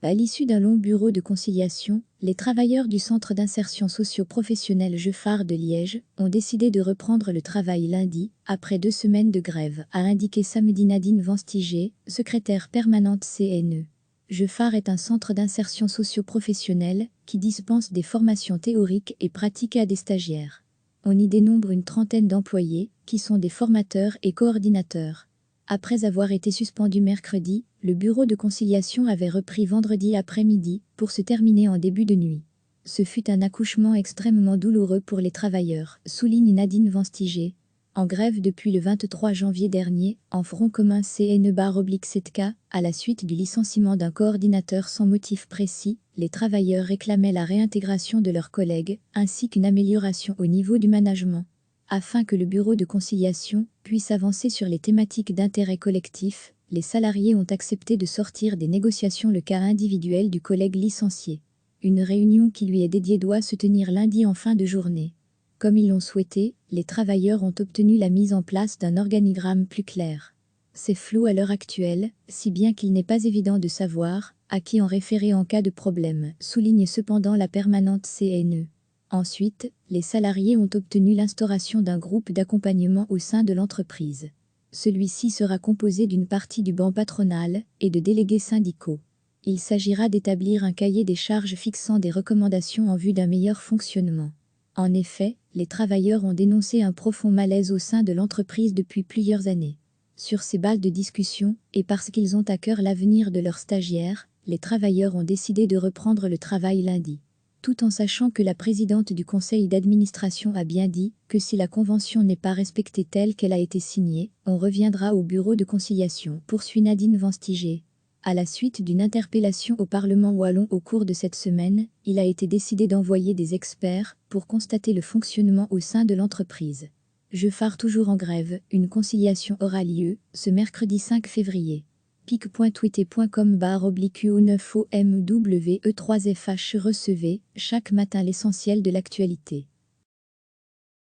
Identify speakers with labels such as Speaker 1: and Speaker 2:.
Speaker 1: À l'issue d'un long bureau de conciliation, les travailleurs du centre d'insertion socio-professionnelle Jeffart de Liège ont décidé de reprendre le travail lundi, après 2 semaines de grève, a indiqué samedi Nadine Vanstiger, secrétaire permanente CNE. Jeffart est un centre d'insertion socio-professionnelle qui dispense des formations théoriques et pratiques à des stagiaires. On y dénombre une trentaine d'employés, qui sont des formateurs et coordinateurs. Après avoir été suspendu mercredi, le bureau de conciliation avait repris vendredi après-midi, pour se terminer en début de nuit. Ce fut un accouchement extrêmement douloureux pour les travailleurs, souligne Nadine Vanstiger. En grève depuis le 23 janvier dernier, en front commun CNE-7K, à la suite du licenciement d'un coordinateur sans motif précis, les travailleurs réclamaient la réintégration de leurs collègues, ainsi qu'une amélioration au niveau du management. Afin que le bureau de conciliation puisse avancer sur les thématiques d'intérêt collectif, les salariés ont accepté de sortir des négociations le cas individuel du collègue licencié. Une réunion qui lui est dédiée doit se tenir lundi en fin de journée. Comme ils l'ont souhaité, les travailleurs ont obtenu la mise en place d'un organigramme plus clair. C'est flou à l'heure actuelle, si bien qu'il n'est pas évident de savoir à qui en référer en cas de problème, souligne cependant la permanente CNE. Ensuite, les salariés ont obtenu l'instauration d'un groupe d'accompagnement au sein de l'entreprise. Celui-ci sera composé d'une partie du banc patronal et de délégués syndicaux. Il s'agira d'établir un cahier des charges fixant des recommandations en vue d'un meilleur fonctionnement. En effet, les travailleurs ont dénoncé un profond malaise au sein de l'entreprise depuis plusieurs années. Sur ces bases de discussion, et parce qu'ils ont à cœur l'avenir de leurs stagiaires, les travailleurs ont décidé de reprendre le travail lundi. Tout en sachant que la présidente du conseil d'administration a bien dit que si la convention n'est pas respectée telle qu'elle a été signée, on reviendra au bureau de conciliation, poursuit Nadine Vanstiger. À la suite d'une interpellation au Parlement wallon au cours de cette semaine, il a été décidé d'envoyer des experts pour constater le fonctionnement au sein de l'entreprise. Jeffart toujours en grève, une conciliation aura lieu ce mercredi 5 février. pic.twitter.com/9omwe3fh recevez chaque matin l'essentiel de l'actualité.